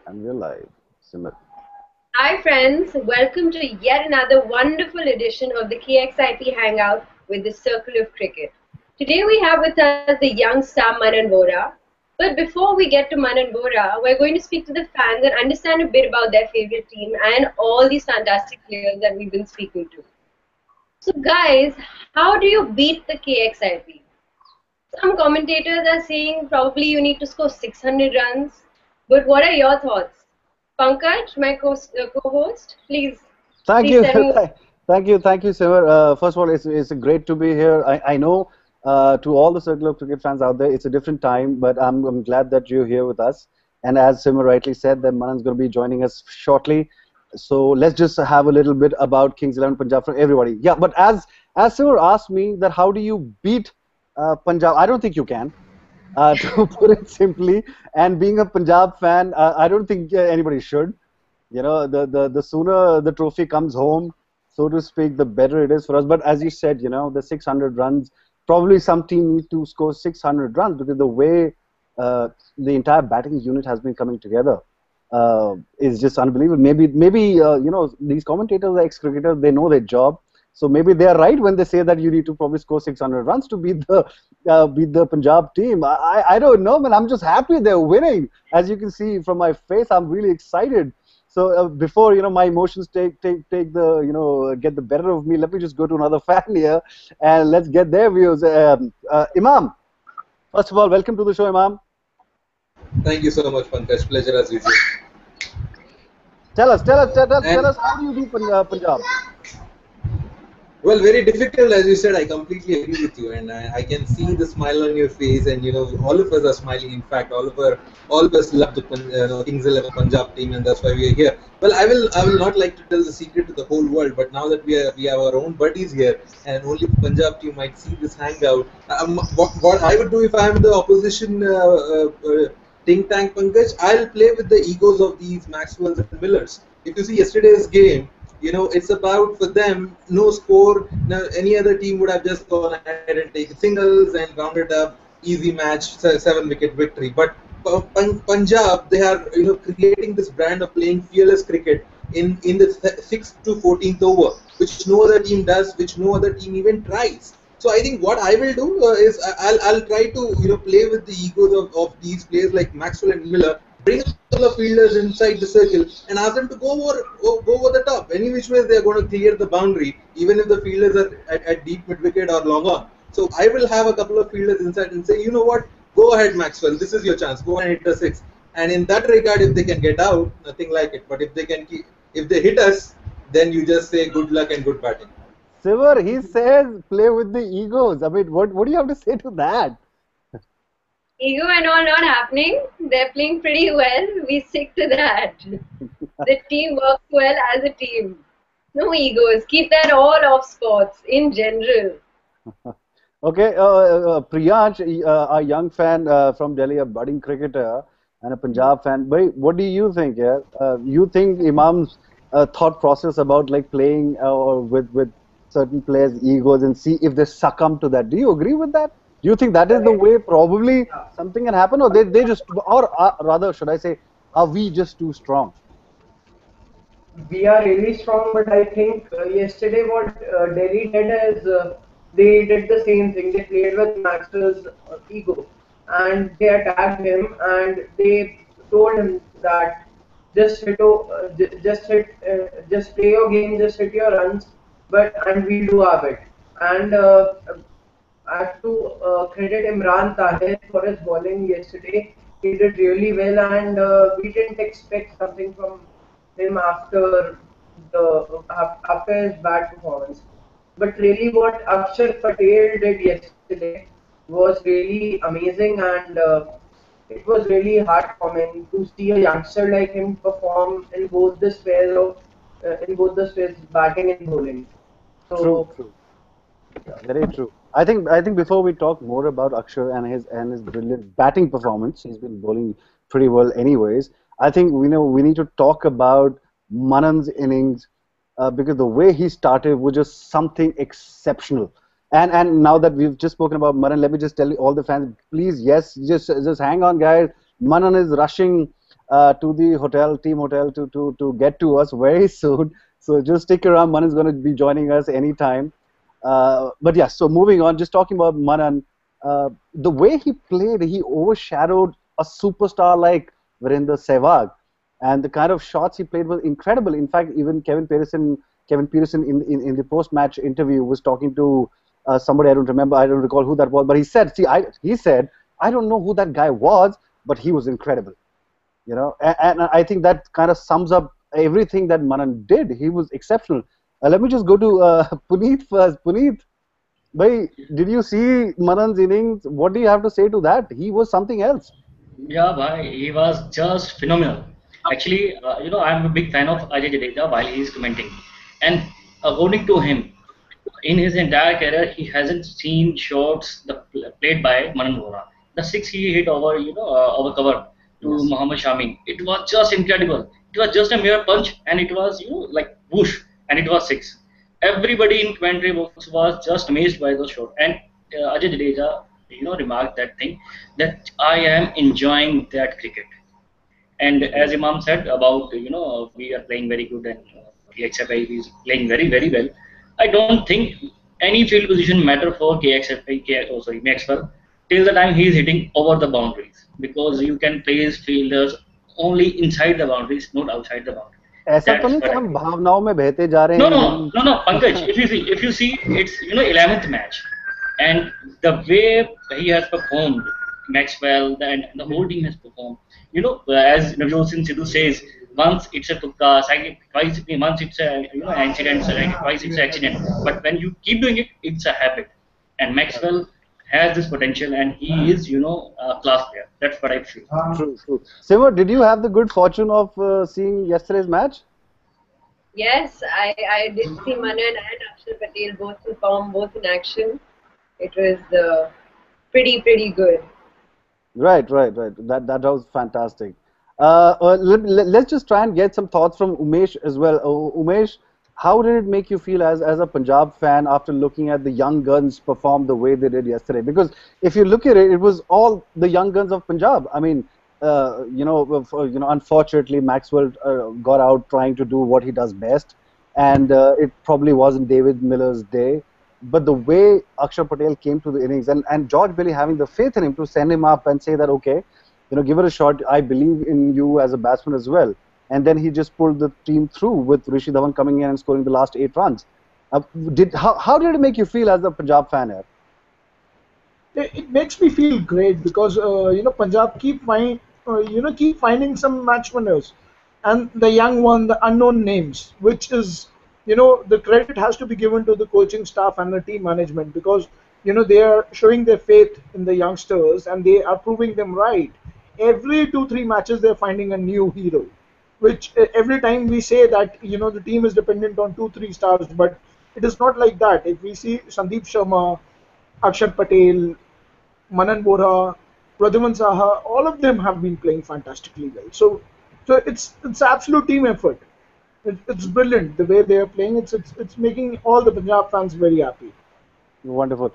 And we're live. Simmer. Hi friends, welcome to yet another wonderful edition of the KXIP Hangout with the Circle of Cricket. Today we have with us the young star Manan Bora. But before we get to Manan Bora, we're going to speak to the fans and understand a bit about their favorite team and all these fantastic players that we've been speaking to. So guys, how do you beat the KXIP? Some commentators are saying probably you need to score 600 runs. But what are your thoughts? Pankaj, my co-host, Thank please you, tell me. thank you, Simmer. First of all, it's great to be here. I know to all the Circle of Cricket fans out there, it's a different time, but I'm glad that you're here with us. And as Simmer rightly said, that Manan's going to be joining us shortly. So let's just have a little bit about Kings 11 Punjab from everybody. Yeah, but as Simmer asked me that how do you beat Punjab, I don't think you can. To put it simply, and being a Punjab fan, I don't think anybody should. You know, the sooner the trophy comes home, so to speak, the better it is for us. But as you said, you know, the 600 runs, probably some team need to score 600 runs because the way the entire batting unit has been coming together is just unbelievable. Maybe you know, these commentators are ex-cricketers, they know their job. So maybe they are right when they say that you need to probably score 600 runs to beat the Punjab team. I don't know, man. I'm just happy they're winning. As you can see from my face, I'm really excited. So before you know my emotions take the get the better of me, let me just go to another fan here and let's get their views. Imam, first of all, welcome to the show, Imam. Thank you so much, Pankaj. Pleasure as usual. Tell us, how do you beat Punjab? Well, very difficult, as you said. I completely agree with you, and I can see the smile on your face, and all of us are smiling. In fact, all of us love the Kings 11 Punjab team, and that's why we are here. Well, I will not like to tell the secret to the whole world, but now that we have our own buddies here, and only the Punjab team might see this hangout. What I would do if I am the opposition think tank, Pankaj, I'll play with the egos of these Maxwells and Millers. If you see yesterday's game, it's about for them no score. Now, any other team would have just gone ahead and taken singles and rounded up easy match, 7-wicket victory. But Punjab, they are creating this brand of playing fearless cricket in the 6th to 14th over, which no other team does, which no other team even tries. So I think what I will do is I'll try to play with the egos of these players like Maxwell and Miller. Bring a couple of fielders inside the circle and ask them to go over the top. Any which way they are going to clear the boundary, even if the fielders are at deep mid wicket or long on. So I will have a couple of fielders inside and say, you know what, go ahead, Maxwell. This is your chance. Go and hit the six. And in that regard, if they can get out, nothing like it. But if they hit us, then you just say good luck and good batting. Siver, he says play with the egos. I mean, what do you have to say to that? Ego and all not happening. They're playing pretty well. We stick to that. The team works well as a team. No egos. Keep that all off sports in general. Okay, Priyansh, a young fan from Delhi, a budding cricketer and a Punjab fan. But what do you think? Yeah, you think Imam's thought process about like playing with certain players' egos and see if they succumb to that? Do you agree with that? Do you think that is the way probably something can happen, or they just, or rather, should I say, are we just too strong? We are really strong, but I think yesterday what Delhi did is they did the same thing. They played with Maxwell's ego, and they attacked him, and they told him that just play your game, just hit your runs, and we'll do our bit. And I have to credit Imran Tahir for his bowling yesterday. He did really well, and we didn't expect something from him after his bad performance. But really, what Akshar Patel did yesterday was really amazing, and it was really heartwarming to see a youngster like him perform in both the spheres, batting and bowling. True, So true. Very true. I think before we talk more about Akshar and his brilliant batting performance, he's been bowling pretty well anyways. I think we need to talk about Manan's innings because the way he started was just something exceptional. And now that we've just spoken about Manan, let me just tell all the fans, please, yes, just hang on, guys. Manan is rushing to the team hotel, to get to us very soon. So just stick around. Manan is going to be joining us anytime. But yeah, so moving on, just talking about Manan, the way he played, he overshadowed a superstar like Virender Sehwag, and the kind of shots he played was incredible. In fact, even Kevin Pearson in the post-match interview was talking to somebody, I don't remember, I don't recall who that was, but he said, he said, I don't know who that guy was, but he was incredible. And I think that kind of sums up everything that Manan did. He was exceptional. Let me just go to Puneet first. Puneet, bhai, did you see Manan's innings? What do you have to say to that? He was something else. Yeah, bhai, he was just phenomenal. Actually, I'm a big fan of Ajay Jadeja while he is commenting, and according to him, in his entire career, he hasn't seen shots played by Manan Vohra. The six he hit over cover to Yes. Mohammad Shami, it was just incredible. It was just a mere punch, and it was like whoosh, and it was six. Everybody in commentary was just amazed by the shot, and Ajay Jadeja, remarked that thing that I am enjoying that cricket. And as Imam said about we are playing very good and KXFI is playing very very well. I don't think any field position matter for KXFI. Maxwell till the time he is hitting over the boundaries, because you can place fielders only inside the boundaries, not outside the boundary. ऐसा तो That's नहीं what कि I हम think. भावनाओं में बहते जा रहे No, हैं no, हम no, no, Pankaj. If you see, it's 11th match, and the way he has performed, Maxwell and the whole team has performed. As Navjot Sidhu says, once it's a tukka, twice once it's a incident, twice it's an accident. But when you keep doing it, it's a habit. And Maxwell has this potential, and he is a class player. That's what I feel. True. Simar, did you have the good fortune of seeing yesterday's match? Yes, I did see Manan and Akshar Patel both perform, both in action. It was pretty good. Right. That was fantastic. Let's just try and get some thoughts from Umesh as well. Umesh, how did it make you feel as a Punjab fan after looking at the young guns perform the way they did yesterday? Because if you look at it, it was all the young guns of Punjab. I mean, unfortunately, Maxwell got out trying to do what he does best, and it probably wasn't David Miller's day. But the way Akshar Patel came to the innings, and George Bailey having the faith in him to send him up and say that, okay, give it a shot. I believe in you as a batsman as well. And then he just pulled the team through with Rishi Dhawan coming in and scoring the last 8 runs. How did it make you feel as a Punjab fan here? It makes me feel great because Punjab keep finding some match winners, and the young one, the unknown names, which is the credit has to be given to the coaching staff and the team management, because they are showing their faith in the youngsters and they are proving them right. Every 2-3 matches they're finding a new hero, which every time we say that the team is dependent on 2-3 stars, but it is not like that. If we see Sandeep Sharma, Akshar Patel, Manan Bora, Pradhuman Saha, all of them have been playing fantastically well. So it's absolute team effort. It's brilliant the way they are playing. It's making all the Punjab fans very happy. Wonderful.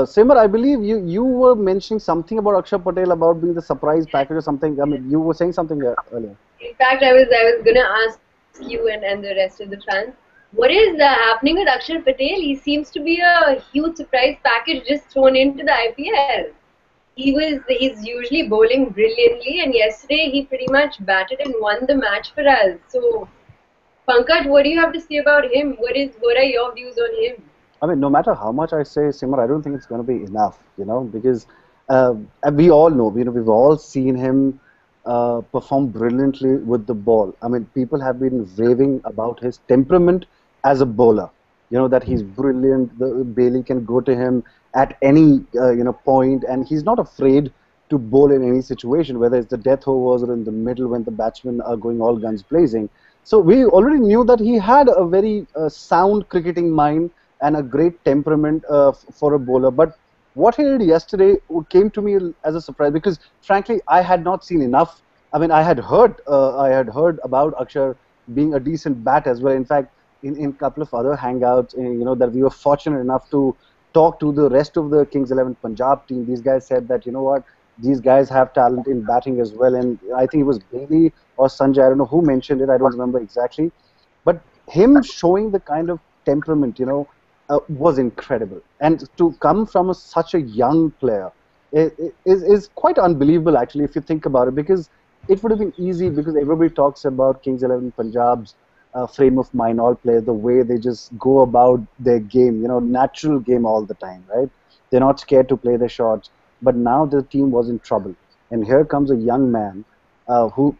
Simar, I believe you were mentioning something about Akshar Patel about being the surprise package or something. I mean, you were saying something earlier. In fact, I was gonna ask you and the rest of the fans, what is happening with Akshar Patel? He seems to be a huge surprise package just thrown into the IPL. He's usually bowling brilliantly, and yesterday he pretty much batted and won the match for us. So, Pankaj, what do you have to say about him? What are your views on him? I mean, no matter how much I say, Simar, I don't think it's going to be enough, because we all know, we've all seen him perform brilliantly with the ball. I mean, people have been raving about his temperament as a bowler. That he's brilliant. Bailey can go to him at any point, and he's not afraid to bowl in any situation, whether it's the death overs or in the middle when the batsmen are going all guns blazing. So we already knew that he had a very sound cricketing mind and a great temperament for a bowler. But what he did yesterday came to me as a surprise, because frankly I had not seen enough. I mean, I had heard about Akshar being a decent bat as well. In fact, in a couple of other hangouts, that we were fortunate enough to talk to the rest of the Kings 11 Punjab team. These guys said that, these guys have talent in batting as well. And I think it was Bailey or Sanjay, I don't know who mentioned it, I don't remember exactly. But him showing the kind of temperament, was incredible. And to come from such a young player is quite unbelievable, actually, if you think about it, because it would have been easy, because everybody talks about Kings 11 Punjab's frame of mind, all players, the way they just go about their game, natural game all the time, right? They're not scared to play their shots. But now the team was in trouble. And here comes a young man who,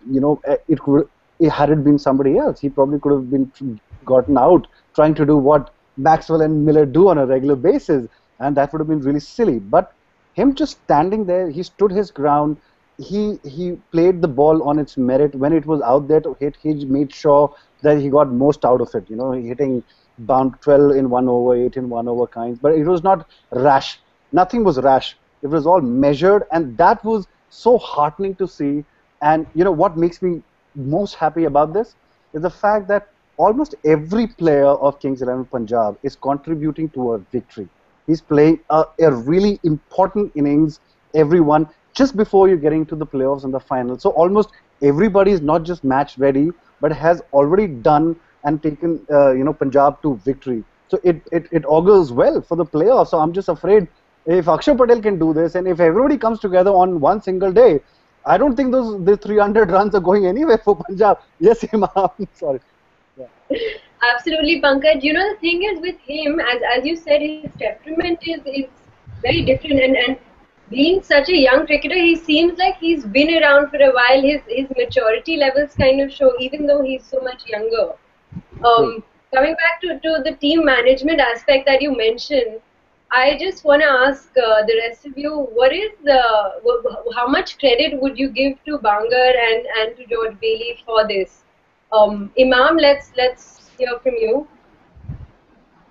had it been somebody else, he probably could have been gotten out trying to do what Maxwell and Miller do on a regular basis. And that would have been really silly. But him just standing there, he stood his ground. He played the ball on its merit. When it was out there to hit, he made sure that he got most out of it. Hitting bound 12 in 1 over, 8 in 1 over kinds. But it was not rash. Nothing was rash. It was all measured, and that was so heartening to see. And what makes me most happy about this is the fact that almost every player of Kings 11 Punjab is contributing to a victory. He's playing a really important innings, everyone, just before you're getting to the playoffs and the final. So almost everybody is not just match ready, but has already done and taken Punjab to victory. So it augurs well for the playoffs. So I'm just afraid, if Akshar Patel can do this, and if everybody comes together on one single day, I don't think the 300 runs are going anywhere for Punjab. Yes, Imam. Sorry. Yeah. Absolutely, Pankaj. The thing is with him, as you said, his temperament is very different, and being such a young cricketer, he seems like he's been around for a while. His maturity levels kind of show, even though he's so much younger. Coming back to the team management aspect that you mentioned, I just want to ask the rest of you, how much credit would you give to Bangar and to George Bailey for this? Imam, let's hear from you.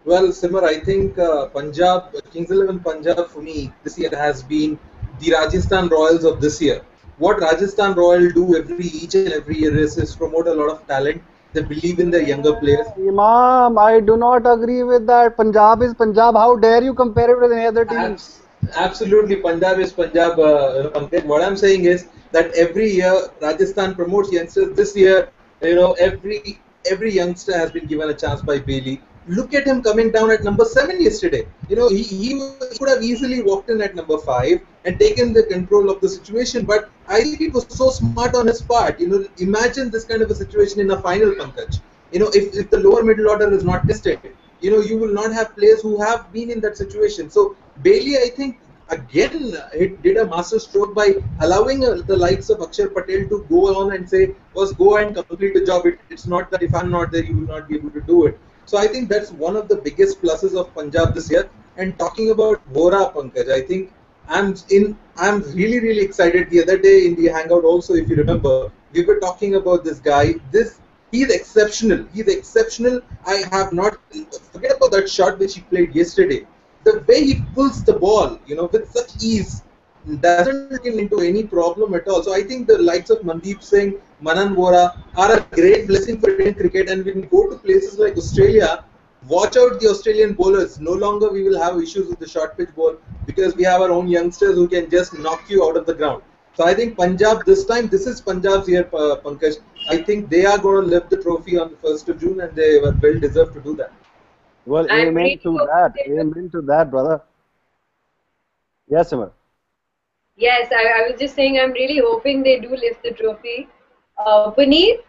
Well, Simar, I think Punjab, Kings 11 Punjab for me this year has been the Rajasthan Royals of this year. What Rajasthan Royals do each and every year is promote a lot of talent. They believe in their younger players. Imam, I do not agree with that. Punjab is Punjab. How dare you compare it with any other team? Absolutely, Punjab is Punjab. What I'm saying is that every year Rajasthan promotes youngsters. This year, every youngster has been given a chance by Bailey. Look at him coming down at number 7 yesterday. He could have easily walked in at number 5 and taken the control of the situation. But I think it was so smart on his part. Imagine this kind of a situation in a final, Pankaj. If the lower middle order is not tested, you will not have players who have been in that situation. So Bailey, I think, again, it did a master stroke by allowing the likes of Akshar Patel to go on and say, go and complete the job. It's not that if I'm not there, you will not be able to do it. So I think that's one of the biggest pluses of Punjab this year. And talking about Vohra, Pankaj, I think I'm really, really excited. The other day in the Hangout also, if you remember, we were talking about this guy. He's exceptional. He's exceptional. I have not forget about that shot which he played yesterday. The way he pulls the ball, with such ease, doesn't get into any problem at all. So I think the likes of Mandeep Singh, Manan Bora are a great blessing for Indian cricket. And when we go to places like Australia, watch out the Australian bowlers. No longer we will have issues with the short pitch ball because we have our own youngsters who can just knock you out of the ground. So I think Punjab this time, this is Punjab's year, Pankaj. I think they are going to lift the trophy on the 1st of June, and they were well deserved to do that. Well, amen to that. Amen to that, brother. Yes, Simar. Yes, I was just saying I'm really hoping they do lift the trophy. Puneet?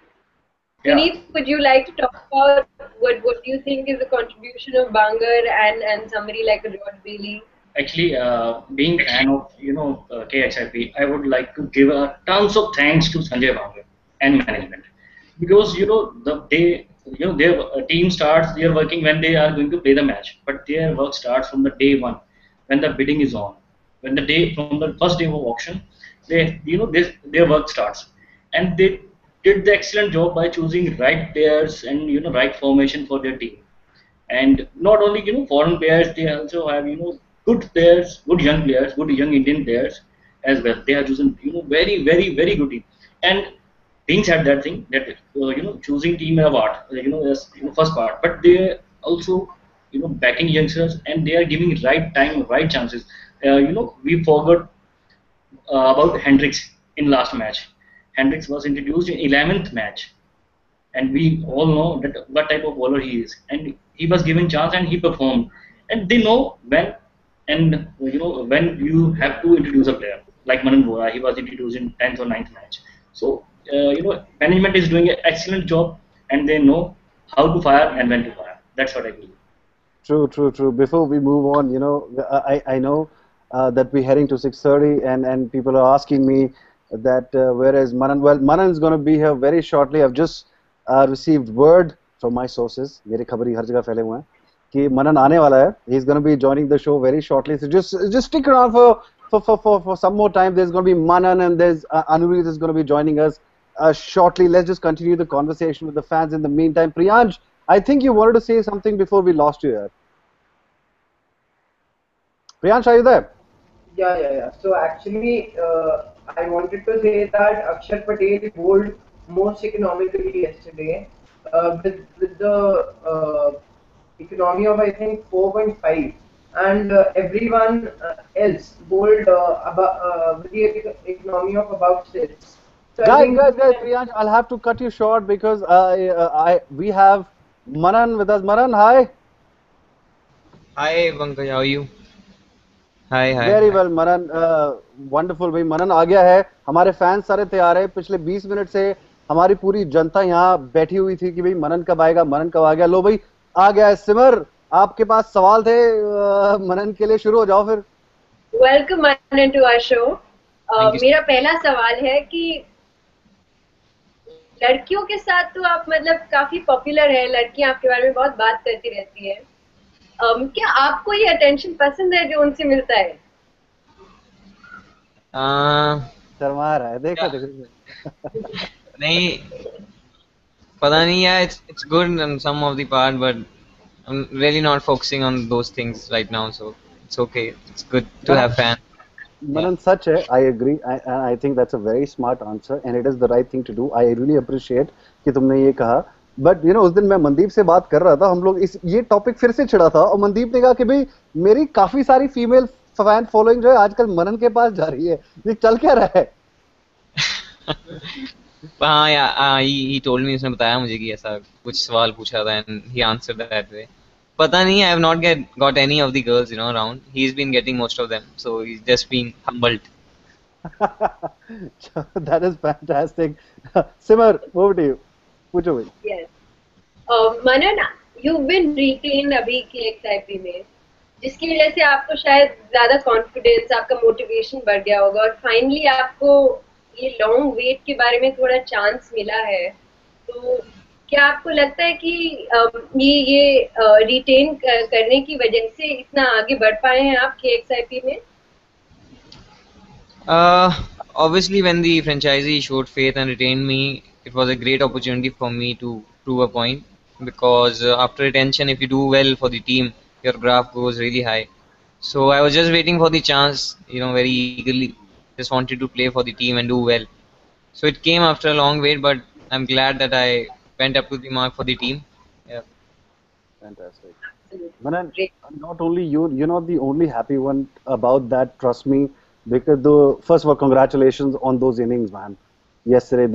Yeah. Puneet, would you like to talk about what do you think is the contribution of Bangar and somebody like a George Bailey? Actually, being a fan of KXIP, I would like to give tons of thanks to Sanjay Bangar and management, because their team starts their working when they are going to play the match, but their work starts from the day one when the bidding is on, from the first day of auction, their work starts, and they did the excellent job by choosing right players and right formation for their team. And not only foreign players, they also have good players, good young players, good young Indian players as well. They have chosen very, very, very good team. And being said that thing that choosing team of art as first part, but they also backing youngsters, and they are giving right time, right chances. We forgot about Hendricks in last match. Hendricks was introduced in 11th match, and we all know that what type of bowler he is, and he was given chance and he performed. And they know when, and when you have to introduce a player like Manan Bora. He was introduced in 10th or 9th match. So management is doing an excellent job, and they know how to fire and when to fire. That's what I believe. True, true, true. Before we move on, I know that we're heading to 6:30, and people are asking me that where is Manan? Well, Manan is going to be here very shortly. I've just received word from my sources. मेरी खबरी हर जगह फैले हुए हैं कि Manan आने वाला है. He's going to be joining the show very shortly. So just stick around for some more time. There's going to be Manan and there's Anurit is going to be joining us shortly. Let's just continue the conversation with the fans in the meantime. Priyansh, I think you wanted to say something before we lost you here. Priyansh, are you there? Yeah. So actually, I wanted to say that Akshar Patel bowled most economically yesterday with the economy of I think 4.5, and everyone else bowled with the economy of about 6. So Guys, Priyansh, I'll have to cut you short because we have Manan with us. Manan, hi. Hi Pankaj, how are you? Hi. Very well, Manan. Wonderful भाई. Manan आ गया है. हमारे fans सारे तैयार हैं. पिछले 20 minute से हमारी पूरी जनता यहाँ बैठी हुई थी कि भाई मनन कब आएगा, मनन कब आ गया. लो भाई आ गया है. सिमर, आपके पास सवाल थे मनन के लिए. शुरू हो जाओ फिर. Welcome Manan to our show. मेरा पहला सवाल है कि लड़कियों के साथ तो आप मतलब काफी पॉपुलर है, लड़कियां आपके बारे में बहुत बात करती रहती है. क्या आपको ये अटेंशन पसंद है जो उनसे मिलता है? शर्मा रहा है, देखो. नहीं, पता नहीं यार. It's good in some of the part, but I'm really not focusing on those things right now, so it's okay. It's good to have fans. Manan, such है. I agree. I think that's a very smart answer, and it is the right thing to do. I really appreciate कि तुमने ये कहा. But उस दिन मैं मनदीप से बात कर रहा था, हम लोग ये टॉपिक फिर से छिड़ा था और मनदीप ने कहा कि भाई मेरी काफी सारी फीमेल फैन फॉलोइंग जो है आजकल मनन के पास जा रही है. ये चल क्या रहा है? हाँ यार, he told me, उसने बताया मुझे कि ऐसा कुछ सवाल पूछा था and he answered that way. पता नहीं, I have not got any of the girls around. He's been getting most of them, so he's just being humbled. That is fantastic. Simar, over to you. पूछो भाई. Yes. Manan, you've been retained अभी KXIP में, जिसकी वजह से आपको शायद ज्यादा कॉन्फिडेंस, आपका मोटिवेशन बढ़ गया होगा और फाइनली आपको ये लॉन्ग वेट के बारे में थोड़ा चांस मिला है. तो क्या आपको लगता है कि ये रिटेन करने की वजह से इतना आगे बढ़ पाए हैं आप KXIP में? Obviously, when the franchisee showed faith and retained me, it was a great opportunity for me to prove a point, because after retention, if you do well for the team, your graph goes really high. So I was just waiting for the chance, very eagerly. Just wanted to play for the team and do well. So it came after a long wait, but I'm glad that I went up to the mark for the team. Yeah. Fantastic. Manan, not only you're not the only happy one about that, trust me, because first of all, congratulations on those innings, man. Yesterday,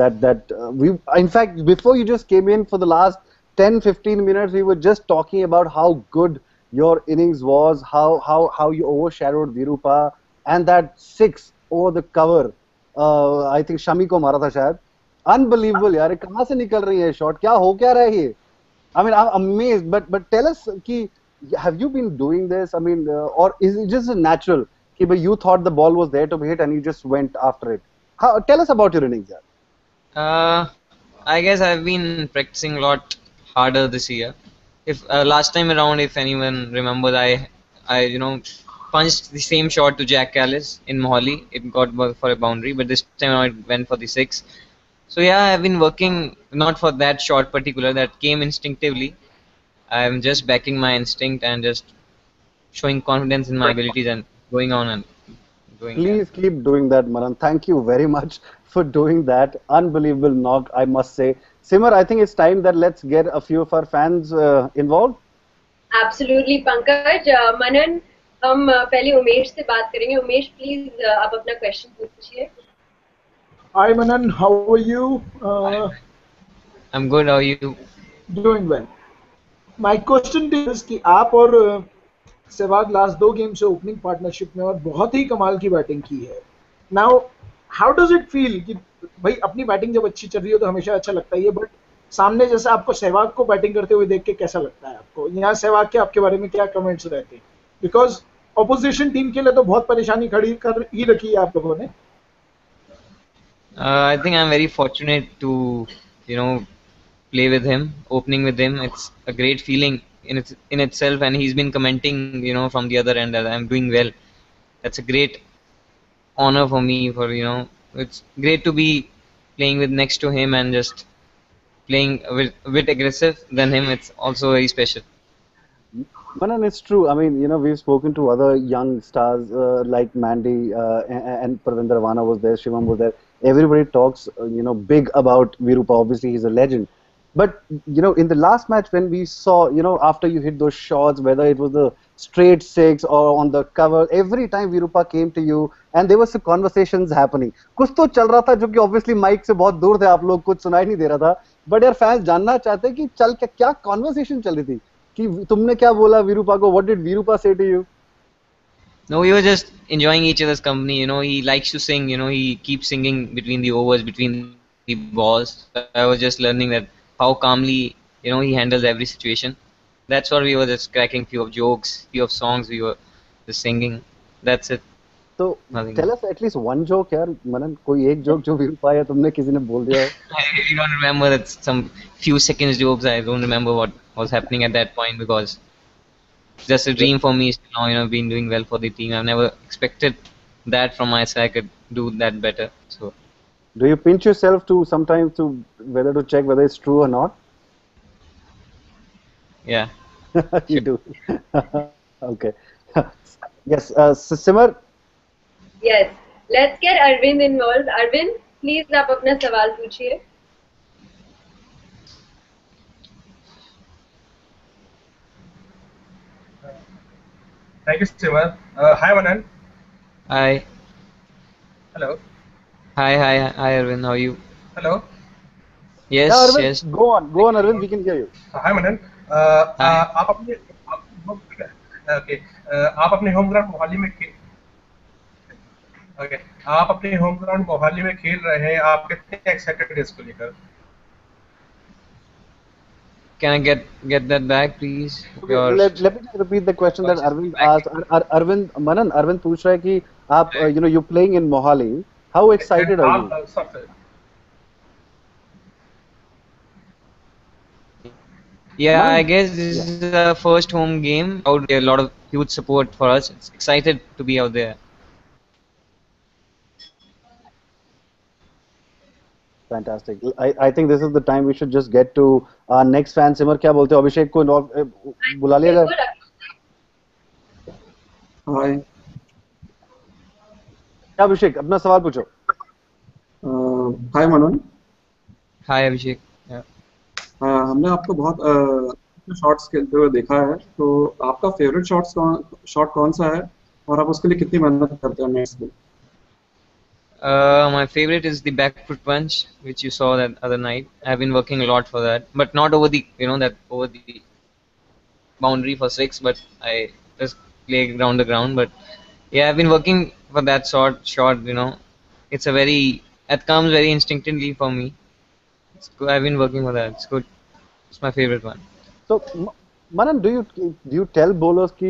in fact, before you just came in for the last 10-15 minutes, we were just talking about how good your innings was, how you overshadowed Virupa, and that 6 over the cover. I think Shami को मारा था शायद. Unbelievable यार, कहाँ से निकल रही है shot? क्या हो क्या रहा है ये? I mean, I'm amazed. But tell us कि have you been doing this? I mean, or is it just natural? कि you thought the ball was there to be hit and you just went after it. Tell us about your innings, yaar. I guess I've been practicing a lot harder this year. If last time around, if anyone remembers, I punched the same shot to Jack Callis in Mohali. It got for a boundary, but this time I went for the 6. So yeah, I've been working not for that shot particular, that came instinctively. I'm just backing my instinct and just showing confidence in my abilities and going on and doing. Please keep doing that, Manan. Thank you very much for doing that. Unbelievable knock, I must say. Simar, I think it's time that let's get a few of our fans involved. Absolutely, Pankaj. Manan, हम पहले उमेश से बात करेंगे. Umesh, please आप अपना question पूछिए. Hi Manan, how are you? I'm good. How are you? Doing well. My question to you is कि आप और सहवाग लास्ट 2 गेम से ओपनिंग पार्टनरशिप में और बहुत ही कमाल की बैटिंग की है. Now how does it feel कि भाई अपनी बैटिंग जब अच्छी चल रही हो तो हमेशा अच्छा लगता ही है, बट सामने जैसे आपको सहवाग को बैटिंग करते हुए देख के कैसा लगता है आपको? यहाँ सहवाग के आपके बारे में क्या कमेंट्स रहते हैं? बिकॉज ऑपोजिशन टीम के लिए तो बहुत परेशानी खड़ी कर ही रखी है आप लोगों ने. I think I'm very fortunate to, play with him, opening with him. It's a great feeling in itself, and he's been commenting, from the other end that I'm doing well. That's a great honor for me. It's great to be playing with next to him and just playing a bit aggressive than him. It's also very special. Manan, it's true. I mean, we've spoken to other young stars like Mandy and Virender was there, Shivam was there. Everybody talks, big about Virupa. Obviously, he's a legend. But, in the last match when we saw, after you hit those shots, whether it was the straight six or on the cover, every time Virupa came to you and there was some conversations happening. कुछ तो चल रहा था जो कि obviously mic से बहुत दूर थे आप लोग, कुछ सुनाई नहीं दे रहा था. But यार fans जानना चाहते हैं कि चल क्या conversation चल रही थी? कि तुमने क्या बोला वीरूपा को? What did Virupa say to you? No, we were just enjoying each other's company. He likes to sing. He keeps singing between the overs, between the balls. I was just learning that how calmly, he handles every situation. That's what we were just cracking few of jokes, few of songs. We were just singing. That's it. So Nothing tell us at least one joke, यार मनन, कोई एक joke जो वीरूपा या तुमने किसी ने बोल दिया हो? I really don't remember that some few seconds jokes. I don't remember what was happening at that point because it's just a dream for me. Now, been doing well for the team. I've never expected that from my side. I could do that better. So, do you pinch yourself to sometimes to whether to check whether it's true or not? Yeah. You do. Okay. Yes, Simar. Yes. Let's get Arvind involved. Arvind, please आप अपना सवाल पूछिए. Thank you, Simar. Hi, Manan. Hi. Hello. Hi, Arvind. How are you? Hello. Yes, Yeah, Arvind, yes. go on, Arvind. We can hear you. Hi, Manan. Hi. आप अपने okay. आप अपने home ground Mohali में आप अपने होम ग्राउंड मोहाली में खेल रहे हैं. आप कितने एक्साइटेड हैं इसको लेकर? Can I get that back, please? Okay, let me just repeat the question that Arvind asked. Arvind पूछ रहा है कि आप you're playing in Mohali. How excited are you? Yeah, I guess this is the first home game. Out there, a lot of huge support for us. It's excited to be out there. Fantastic. I think this is the time we should just get to our next fan. Simar, क्या बोलते हो? अभिषेक को बुला लिया जाए? हाय. क्या अभिषेक, अपना सवाल पूछो. हाय मनन. हाय अभिषेक. हमने आपको बहुत शॉट्स खेलते हुए देखा है, तो आपका फेवरेट शॉट कौन सा है और आप उसके लिए कितनी मेहनत करते हैं नेट्स में? My favorite is the back foot punch, which you saw that other night. I've been working a lot for that, but not over the over the boundary for 6. But I just play around the ground. But yeah, I've been working for that shot. It's it comes very instinctively for me. It's good. I've been working for that. It's good. It's my favorite one. So, Manan, do you tell bowlers कि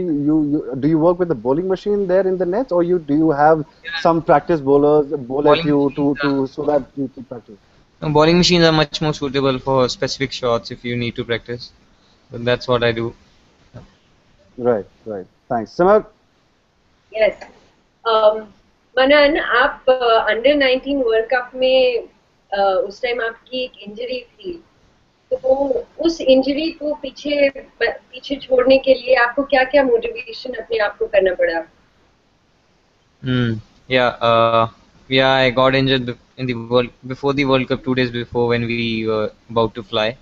do you work with the bowling machine there in the nets, or do you have some practice bowlers bowl at you to so that you can practice? Bowling machines are much more suitable for specific shots if you need to practice. But that's what I do. Right. Thanks. Simar? Yes. Manan, आप under 19 world cup में उस time आपकी एक injury थी, तो उस injury को पीछे छोड़ने के लिए आपको क्या मोटिवेशन अपने आप को करना पड़ा? Yeah, I got injured in before the World Cup, 2 days before, when we were about to fly.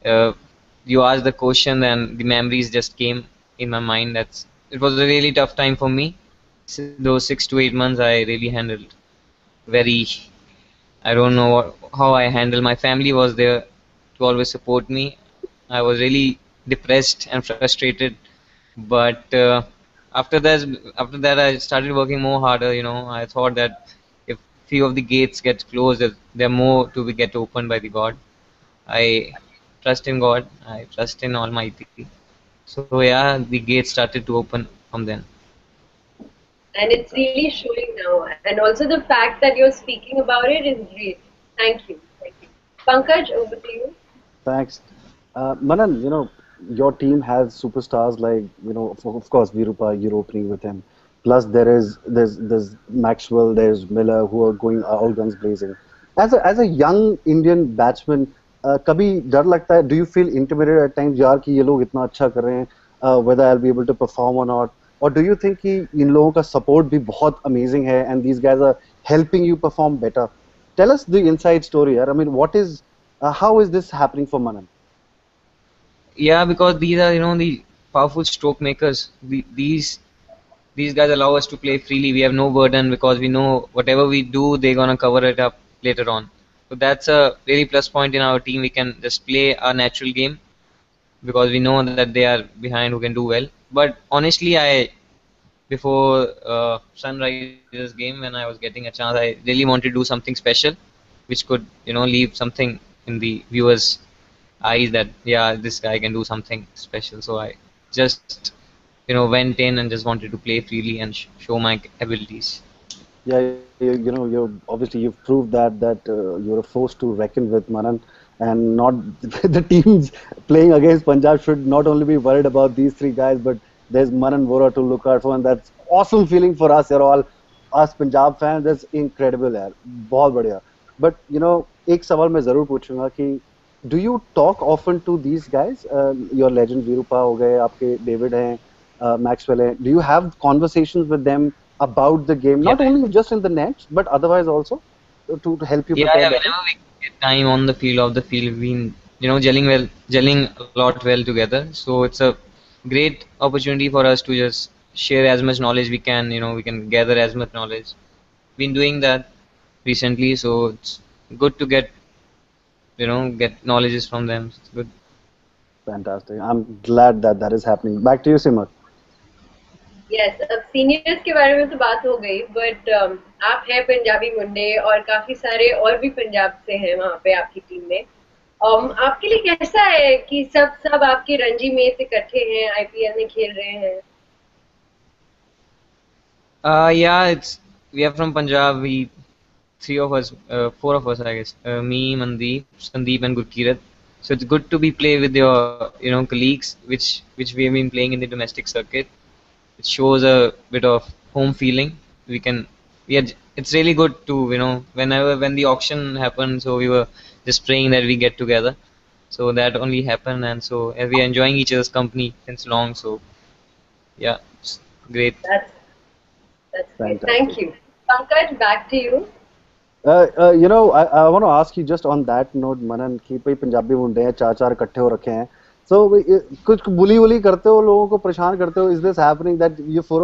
You asked the question and the memories just came in my mind. That's it was a really tough time for me. Those 6 to 8 months I really handled very. I don't know how I handled. My family was there to always support me. I was really depressed and frustrated, but after that, I started working more harder. I thought that if few of the gates get closed, there are more to be get opened by the God. I trust in God. I trust in Almighty. So yeah, the gates started to open from then. And it's really showing now. And also the fact that you're speaking about it is great. Thank you. Thank you. Pankaj, over to you. Thanks. Manan, your team has superstars like, of course, Virupa, you're opening with him. Plus, there's Maxwell, there's Miller, who are going all guns blazing. As a young Indian batsman, कभी डर लगता है? Do you feel intimidated at times? यार कि ये लोग इतना अच्छा कर रहे हैं, whether I'll be able to perform or not? Or do you think कि इन लोगों का support भी बहुत amazing है and these guys are helping you perform better? Tell us the inside story. I mean, how is this happening for Manan? Yeah, because these are the powerful stroke makers. These guys allow us to play freely. We have no burden because we know whatever we do, they're gonna cover it up later on. So that's a really plus point in our team. We can just play our natural game because we know that they are behind who can do well. But honestly, before Sunrise's game, when I was getting a chance, I really wanted to do something special, which could leave something in the viewers' eyes that yeah, this guy can do something special. So I just went in and just wanted to play freely and show my abilities. Yeah, you've proved that you're a force to reckon with, Manan, and not the teams playing against Punjab should not only be worried about these three guys, but there's Manan Bora to look out for, and that's awesome feeling for us. You're all us Punjab fans. That's incredible, यार, बहुत बढ़िया. But एक सवाल मैं जरूर पूछूंगा कि do you talk often to these guys? Your legend Virupa हो गए, आपके David हैं, Maxwell हैं. Do you have conversations with them about the game, not only just in the nets, but otherwise also to help you prepare? Yeah, whenever we get time on the field, off the field, we've been gelling a lot well together. So it's a great opportunity for us to just share as much knowledge we can. We can gather as much knowledge. Been doing that recently, so it's good to get knowledges from them. It's good. Fantastic. I'm glad that is happening. Back to you, Simar. Yes, अब seniors के बारे में तो बात हो गई, but आप हैं पंजाबी मुंडे और काफी सारे और भी पंजाब से हैं वहाँ पे आपकी टीम में. आपके लिए कैसा है कि सब आपके रणजी में से इकट्ठे हैं, आईपीएल में खेल रहे हैं? Yeah, we are from Punjab. Four of us, I guess. Me, Mandeep, Sandeep, and Gurkirat. So it's good to be play with your colleagues, which we have been playing in the domestic circuit. It shows a bit of home feeling. It's really good to when the auction happened. So we were just praying that we get together. So that only happened, and so we are enjoying each other's company since long. So yeah, it's great. That's great. Thank you. Pankaj, back to you. I want to ask you just on that note, Manan, कि भाई पंजाबी मुंडे हैं, चार इकट्ठे हो रखे हैं. So कुछ बुली करते हो, लोगों को परेशान करते हो? Is this happening that four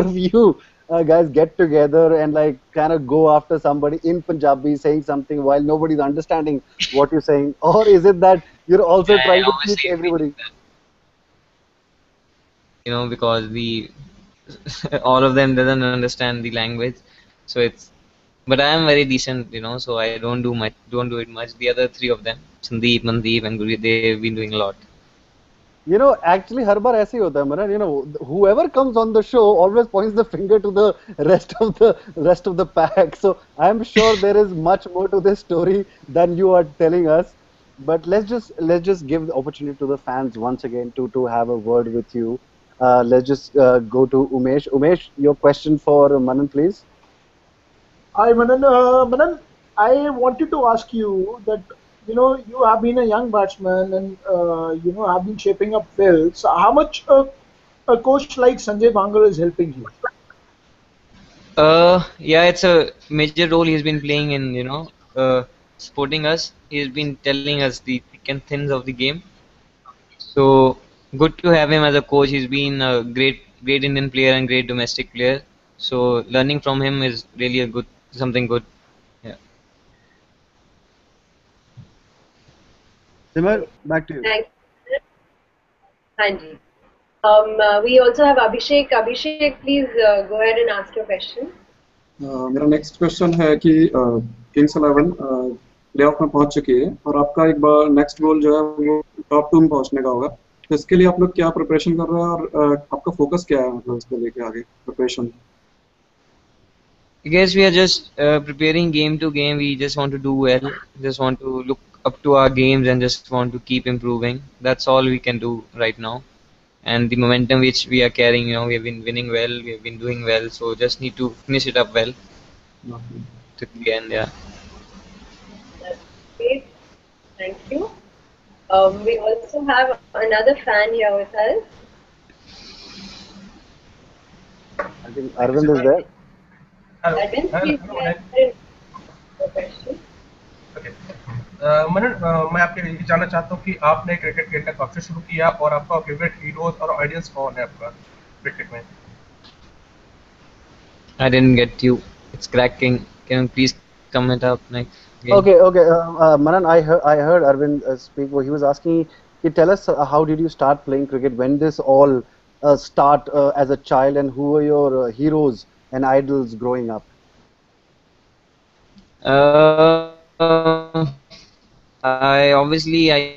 of you guys get together and like kind of go after somebody in Punjabi saying something while nobody's understanding what you're saying, or is it that you're also trying to teach everybody? Because all of them doesn't understand the language, so but I am very decent, so I don't do it much. The other three of them, Sandeep, Mandeep, and Guri, they've been doing a lot. Actually, हर बार ऐसे ही होता है, Manan. Whoever comes on the show always points the finger to the rest of the pack. So I'm sure there is much more to this story than you are telling us. But let's just give the opportunity to the fans once again to have a word with you. Let's just go to Umesh. Umesh, your question for Manan, please. Hi, Manan. Manan, I wanted to ask you that you have been a young batsman and have been shaping up well. So how much a coach like Sanjay Bangar is helping you? Yeah, it's a major role he's been playing in supporting us. He's been telling us the thick and thins of the game. So good to have him as a coach. He's been a great Indian player and great domestic player. So learning from him is really a good something good. Yeah. Simar, back to you. Thank you. Hanji. We also have Abhishek. Abhishek, please go ahead and ask your question. मेरा next question है कि Kings 11 playoff में पहुंच चुकी है और आपका एक बार नेक्स्ट गोल जो है वो टॉप 2 में पहुंचने का होगा, तो इसके लिए आप लोग क्या प्रिपरेशन कर रहे हैं और आपका फोकस क्या है, मतलब इसको लेके आगे preparation? I guess we are just preparing game to game. We just want to do well. Just want to look up to our games and just want to keep improving. That's all we can do right now. And the momentum which we are carrying, we have been winning well. We have been doing well. So just need to finish it up well to the end. Yeah. That's great. Thank you. We also have another fan here with us. I think Arvind is there. Arvind, please go ahead and your question. मनन, मैं आपके ये जानना चाहता हूँ कि आपने cricket खेलना कब से शुरू किया और आपका फेवरेट हीरोज और आइडियल्स कौन है आपका क्रिकेट में? I didn't get you. It's cracking. Can you please comment up next? Game? Okay. Manan, I heard Arvind speak. He was asking, tell us how did you start playing cricket? When this all start as a child, and who were your heroes and idols growing up? I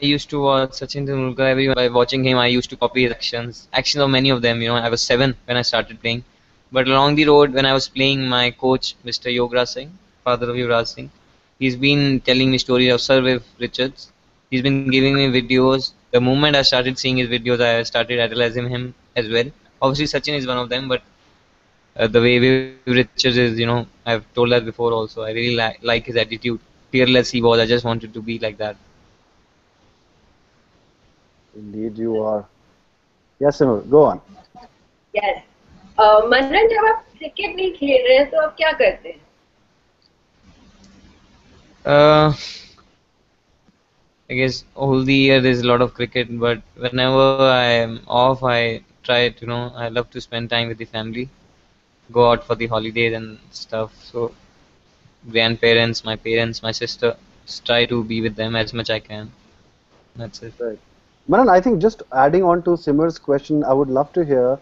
used to watch Sachin Tendulkar. Everyone, by watching him, I used to copy his actions of many of them. I was 7 when I started playing. But along the road, when I was playing, my coach, Mr. Yograj Singh, father of Yuvraj Singh, he's been telling me stories of Sir Viv Richards. He's been giving me videos. The moment I started seeing his videos, I started idolizing him as well. Obviously, Sachin is one of them, but the way Viv Richards is, I've told that before also. I really like his attitude. Fearless he was. I just wanted to be like that. Indeed, you are. Yes, Simar, go on. Yes. मनन, जब आप cricket नहीं खेल रहे हैं तो आप क्या करते हैं? I guess all the year there's a lot of cricket, but whenever I am off, I try to, I love to spend time with the family, go out for the holidays and stuff. So grandparents, my parents, my sister, just try to be with them as much I can. That's it. Right. Manan, I think just adding on to Simar's question, I would love to hear.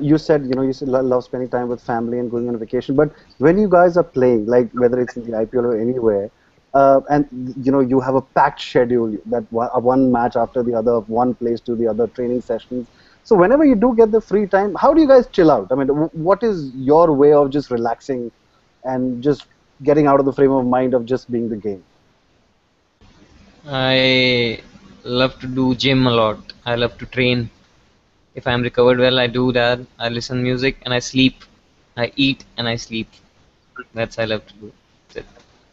You said you love spending time with family and going on vacation. But when you guys are playing, like whether it's in the IPL or anywhere, and you have a packed schedule, that one match after the other, one place to the other, training sessions. So whenever you do get the free time, how do you guys chill out? I mean, what is your way of just relaxing and just getting out of the frame of mind of just being the game? I love to do gym a lot. I love to train. If I'm recovered well, I do that. I listen music and I sleep. I eat and I sleep. That's I love to do. That's it.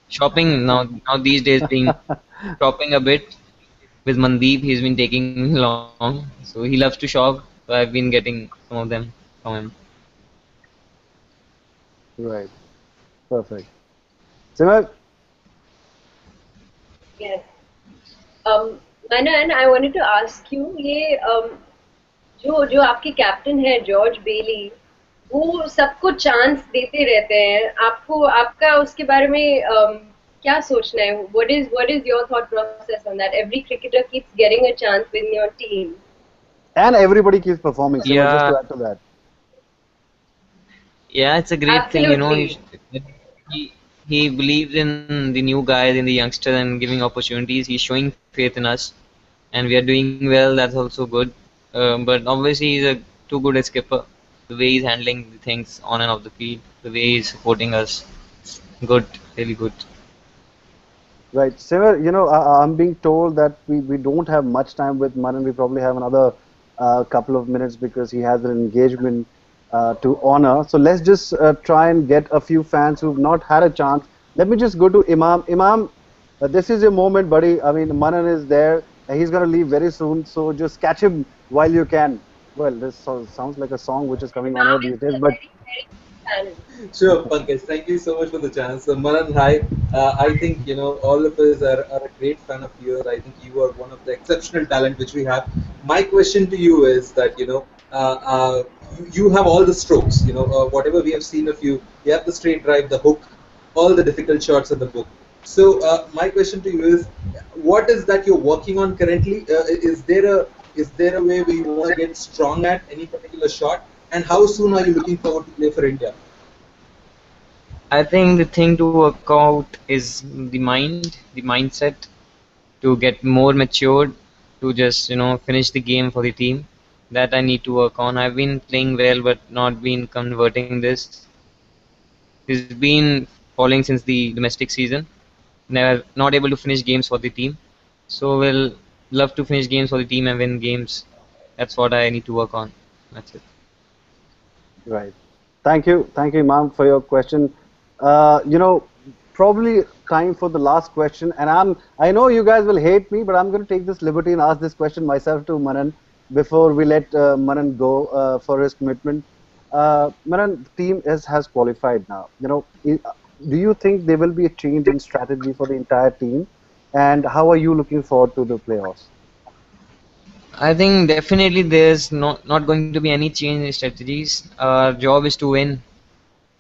Shopping now these days being shopping a bit with Mandeep. He's been taking me along, so he loves to shop. So I've been getting some of them from him. Right. Perfect. Simar? Yes. Manan, I wanted to ask you, ये जो आपके captain है George बेली, वो सबको chance देते रहते हैं. आपका उसके बारे में क्या सोचना है? What is your thought process on that? Every cricketer keeps getting a chance within your team. And everybody keeps performing. So Yeah. just to add to that. Yeah, it's a great thing, Absolutely. He believes in the new guys, in the youngsters, and giving opportunities. He's showing faith in us, and we are doing well. That's also good. But obviously, he's too good a skipper. The way he's handling the things on and off the field, the way he's supporting us, good, really good. Right. Simar, I'm being told that we don't have much time with Manan. We probably have another couple of minutes because he has an engagement to honor. So let's just try and get a few fans who've not had a chance. Let me just go to Imam. Imam, this is your moment, buddy. I mean, Manan is there. He's going to leave very soon. So just catch him while you can. Well, this sounds like a song which is coming on air these days, but Sure, Pankaj. Thank you so much for the chance. So, Manan, hi. I think all of us are a great fan of yours. I think you are one of the exceptional talent which we have. my question to you is that you have all the strokes. Whatever we have seen of you, you have the straight drive, the hook, all the difficult shots in the book. So my question to you is, what is that you're working on currently? Is there a way where you want to get strong at any particular shot? And how soon are you looking forward to play for India? I think the thing to work out is the mind, the mindset, to get more matured, to just finish the game for the team. That I need to work on. I've been playing well, but not been converting this. It's been falling since the domestic season. Never not able to finish games for the team. So we'll love to finish games for the team and win games. That's what I need to work on. That's it. Right. Thank you, Imam, for your question. Probably time for the last question, and I know you guys will hate me, but I'm going to take this liberty and ask this question myself to Manan before we let Manan go for his commitment. Manan, the team has qualified now. Do you think there will be a change in strategy for the entire team, and how are you looking forward to the playoffs? I think definitely there's not going to be any change in strategies. Our job is to win,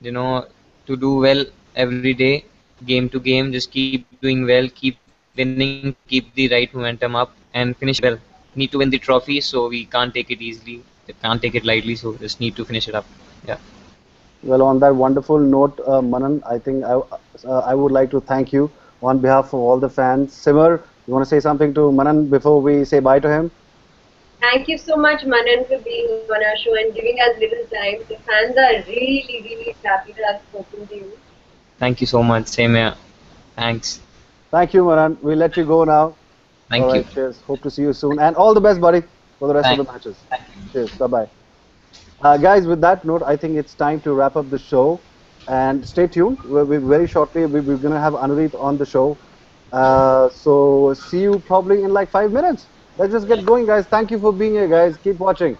to do well every day, game to game. Just keep doing well, keep winning, keep the right momentum up, and finish well. Need to win the trophy, so we can't take it easily. Can't take it lightly, so just need to finish it up. Yeah. Well, on that wonderful note, Manan, I think I would like to thank you on behalf of all the fans. Simar, you want to say something to Manan before we say bye to him? Thank you so much, Manan, for being on our show and giving us little time. The fans are really, really happy to have spoken to you. Thank you so much. Same here. Thanks. Thank you, Manan. We'll let you go now. Thank all you. right, cheers. Hope to see you soon. And all the best, buddy, for the rest of the matches. Cheers. Bye-bye. Guys, with that note, I think it's time to wrap up the show. And stay tuned. Very shortly, we're going to have Anurit on the show. So see you probably in like 5 minutes. Let's just get going, guys. Thank you for being here, guys. Keep watching.